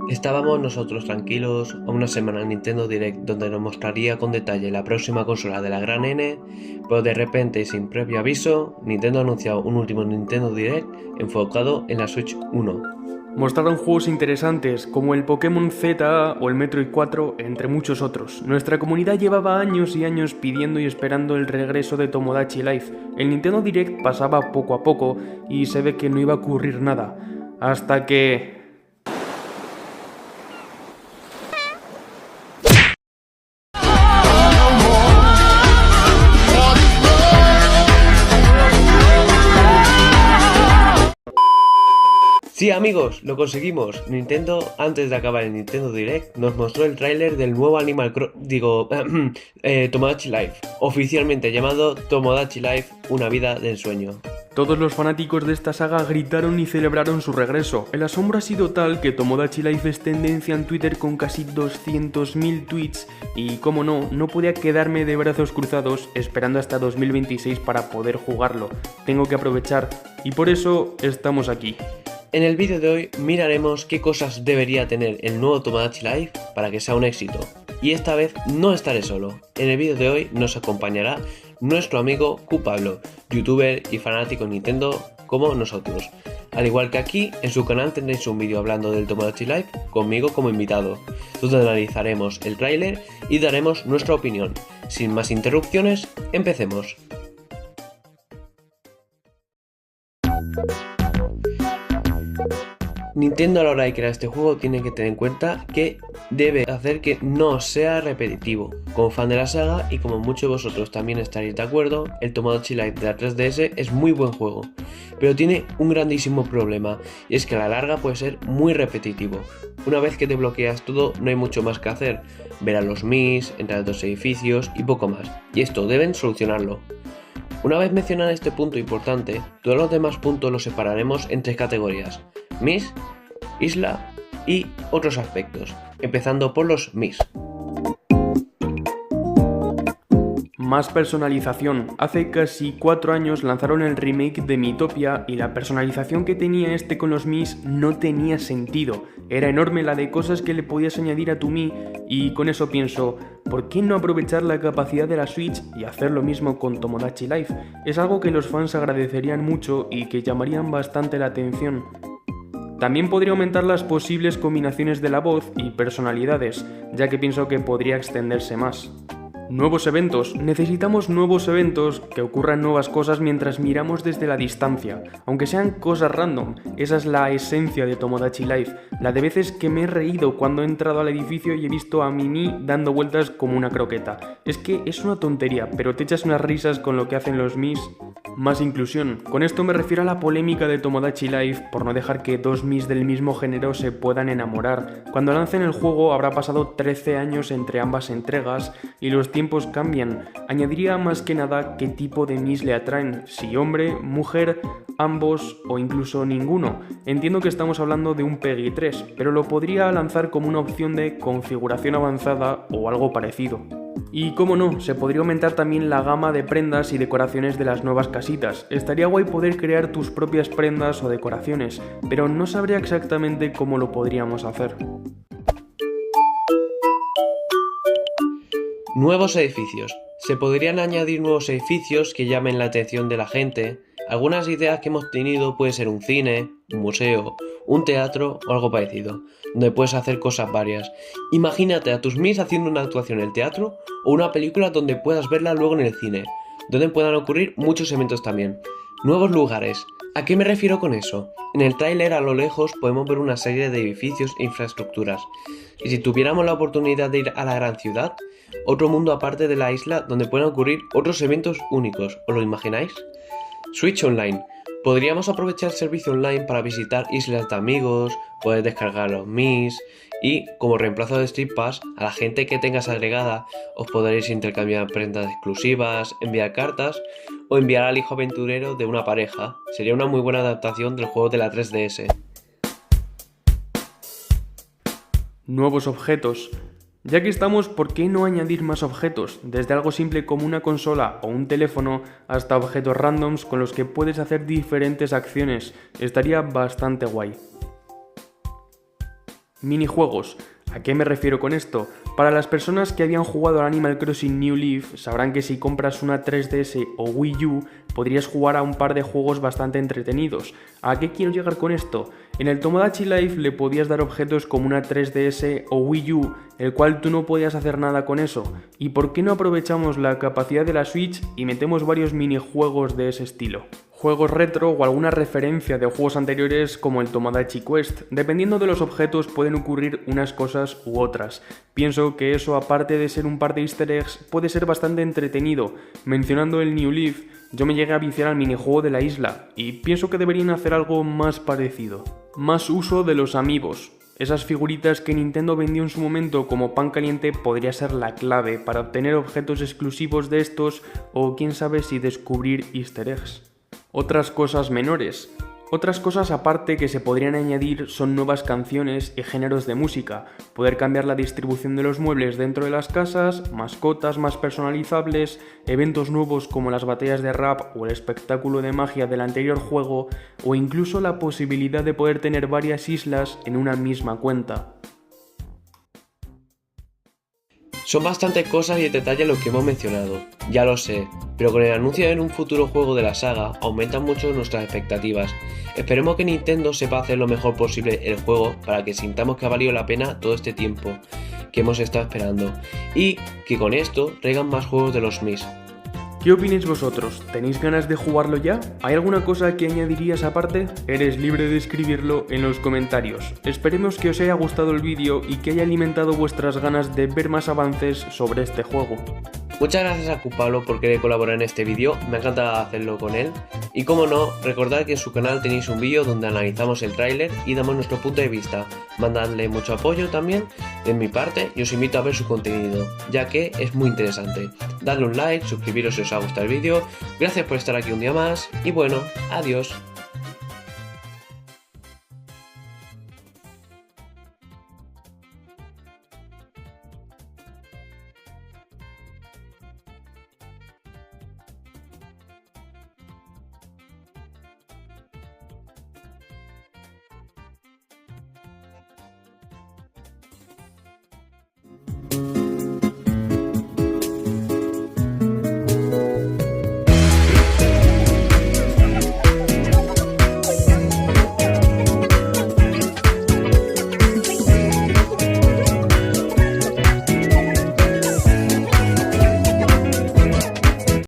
Estábamos nosotros tranquilos a una semana en Nintendo Direct donde nos mostraría con detalle la próxima consola de la gran N, pero de repente y sin previo aviso, Nintendo ha anunciado un último Nintendo Direct enfocado en la Switch 1. Mostraron juegos interesantes como el Pokémon Z o el Metroid 4, entre muchos otros. Nuestra comunidad llevaba años y años pidiendo y esperando el regreso de Tomodachi Life. El Nintendo Direct pasaba poco a poco y se ve que no iba a ocurrir nada. Hasta que... Sí amigos, lo conseguimos. Nintendo, antes de acabar el Nintendo Direct, nos mostró el tráiler del nuevo Tomodachi Life, oficialmente llamado Tomodachi Life, una vida de ensueño. Todos los fanáticos de esta saga gritaron y celebraron su regreso. El asombro ha sido tal que Tomodachi Life es tendencia en Twitter con casi 200.000 tweets y, como no podía quedarme de brazos cruzados esperando hasta 2026 para poder jugarlo. Tengo que aprovechar y por eso estamos aquí. En el vídeo de hoy miraremos qué cosas debería tener el nuevo Tomodachi Life para que sea un éxito. Y esta vez no estaré solo. En el vídeo de hoy nos acompañará nuestro amigo Q-Pablo, youtuber y fanático de Nintendo como nosotros. Al igual que aquí, en su canal tendréis un vídeo hablando del Tomodachi Life conmigo como invitado, donde analizaremos el tráiler y daremos nuestra opinión. Sin más interrupciones, empecemos. Nintendo a la hora de crear este juego tiene que tener en cuenta que debe hacer que no sea repetitivo. Como fan de la saga y como muchos de vosotros también estaréis de acuerdo, el Tomodachi Life de la 3DS es muy buen juego, pero tiene un grandísimo problema y es que a la larga puede ser muy repetitivo. Una vez que te bloqueas todo no hay mucho más que hacer, ver a los Mis, entrar a los edificios y poco más, y esto deben solucionarlo. Una vez mencionado este punto importante, todos los demás puntos los separaremos en tres categorías: Mis, Isla y otros aspectos, empezando por los Mis. Más personalización. Hace casi 4 años lanzaron el remake de Miitopia y la personalización que tenía este con los Mis no tenía sentido. Era enorme la de cosas que le podías añadir a tu Mi y con eso pienso, ¿por qué no aprovechar la capacidad de la Switch y hacer lo mismo con Tomodachi Life? Es algo que los fans agradecerían mucho y que llamarían bastante la atención. También podría aumentar las posibles combinaciones de la voz y personalidades, ya que pienso que podría extenderse más. Nuevos eventos. Necesitamos nuevos eventos, que ocurran nuevas cosas mientras miramos desde la distancia, aunque sean cosas random. Esa es la esencia de Tomodachi Life, la de veces que me he reído cuando he entrado al edificio y he visto a Mimi dando vueltas como una croqueta. Es que es una tontería, pero te echas unas risas con lo que hacen los Mis. Más inclusión. Con esto me refiero a la polémica de Tomodachi Life por no dejar que dos Mis del mismo género se puedan enamorar. Cuando lancen el juego habrá pasado 13 años entre ambas entregas y los tiempos cambian. Añadiría más que nada qué tipo de Mis le atraen, si hombre, mujer, ambos o incluso ninguno. Entiendo que estamos hablando de un PEGI 3, pero lo podría lanzar como una opción de configuración avanzada o algo parecido. Y cómo no, se podría aumentar también la gama de prendas y decoraciones de las nuevas casitas. Estaría guay poder crear tus propias prendas o decoraciones, pero no sabría exactamente cómo lo podríamos hacer. Nuevos edificios. Se podrían añadir nuevos edificios que llamen la atención de la gente. Algunas ideas que hemos tenido puede ser un cine, un museo, un teatro o algo parecido, donde puedes hacer cosas varias. Imagínate a tus Mis haciendo una actuación en el teatro o una película donde puedas verla luego en el cine, donde puedan ocurrir muchos eventos también. Nuevos lugares. ¿A qué me refiero con eso? En el tráiler a lo lejos podemos ver una serie de edificios e infraestructuras. Y si tuviéramos la oportunidad de ir a la gran ciudad, otro mundo aparte de la isla donde puedan ocurrir otros eventos únicos, ¿os lo imagináis? Switch Online. Podríamos aprovechar el servicio online para visitar islas de amigos, poder descargar los Mis y, como reemplazo de Street Pass, a la gente que tengas agregada os podréis intercambiar prendas exclusivas, enviar cartas o enviar al hijo aventurero de una pareja. Sería una muy buena adaptación del juego de la 3DS. Nuevos objetos. Ya que estamos, ¿por qué no añadir más objetos? Desde algo simple como una consola o un teléfono hasta objetos randoms con los que puedes hacer diferentes acciones. Estaría bastante guay. Minijuegos. ¿A qué me refiero con esto? Para las personas que habían jugado al Animal Crossing New Leaf, sabrán que si compras una 3DS o Wii U, podrías jugar a un par de juegos bastante entretenidos. ¿A qué quiero llegar con esto? En el Tomodachi Life le podías dar objetos como una 3DS o Wii U, el cual tú no podías hacer nada con eso. ¿Y por qué no aprovechamos la capacidad de la Switch y metemos varios minijuegos de ese estilo? Juegos retro o alguna referencia de juegos anteriores como el Tomodachi Quest. Dependiendo de los objetos pueden ocurrir unas cosas u otras. Pienso que eso, aparte de ser un par de easter eggs, puede ser bastante entretenido. Mencionando el New Leaf, yo me llegué a viciar al minijuego de la isla y pienso que deberían hacer algo más parecido. Más uso de los amiibos. Esas figuritas que Nintendo vendió en su momento como pan caliente podría ser la clave para obtener objetos exclusivos de estos o quién sabe si descubrir easter eggs. Otras cosas menores. Otras cosas aparte que se podrían añadir son nuevas canciones y géneros de música, poder cambiar la distribución de los muebles dentro de las casas, mascotas más personalizables, eventos nuevos como las batallas de rap o el espectáculo de magia del anterior juego, o incluso la posibilidad de poder tener varias islas en una misma cuenta. Son bastantes cosas y detalles los que hemos mencionado, ya lo sé, pero con el anuncio de un futuro juego de la saga aumentan mucho nuestras expectativas. Esperemos que Nintendo sepa hacer lo mejor posible el juego para que sintamos que ha valido la pena todo este tiempo que hemos estado esperando y que con esto traigan más juegos de los Mis. ¿Qué opináis vosotros? ¿Tenéis ganas de jugarlo ya? ¿Hay alguna cosa que añadirías aparte? Eres libre de escribirlo en los comentarios. Esperemos que os haya gustado el vídeo y que haya alimentado vuestras ganas de ver más avances sobre este juego. Muchas gracias a Cupablo por querer colaborar en este vídeo, me encanta hacerlo con él. Y como no, recordad que en su canal tenéis un vídeo donde analizamos el tráiler y damos nuestro punto de vista. Mandadle mucho apoyo también de mi parte y os invito a ver su contenido, ya que es muy interesante. Dadle un like, suscribiros si os ha gustado el vídeo, gracias por estar aquí un día más y bueno, adiós.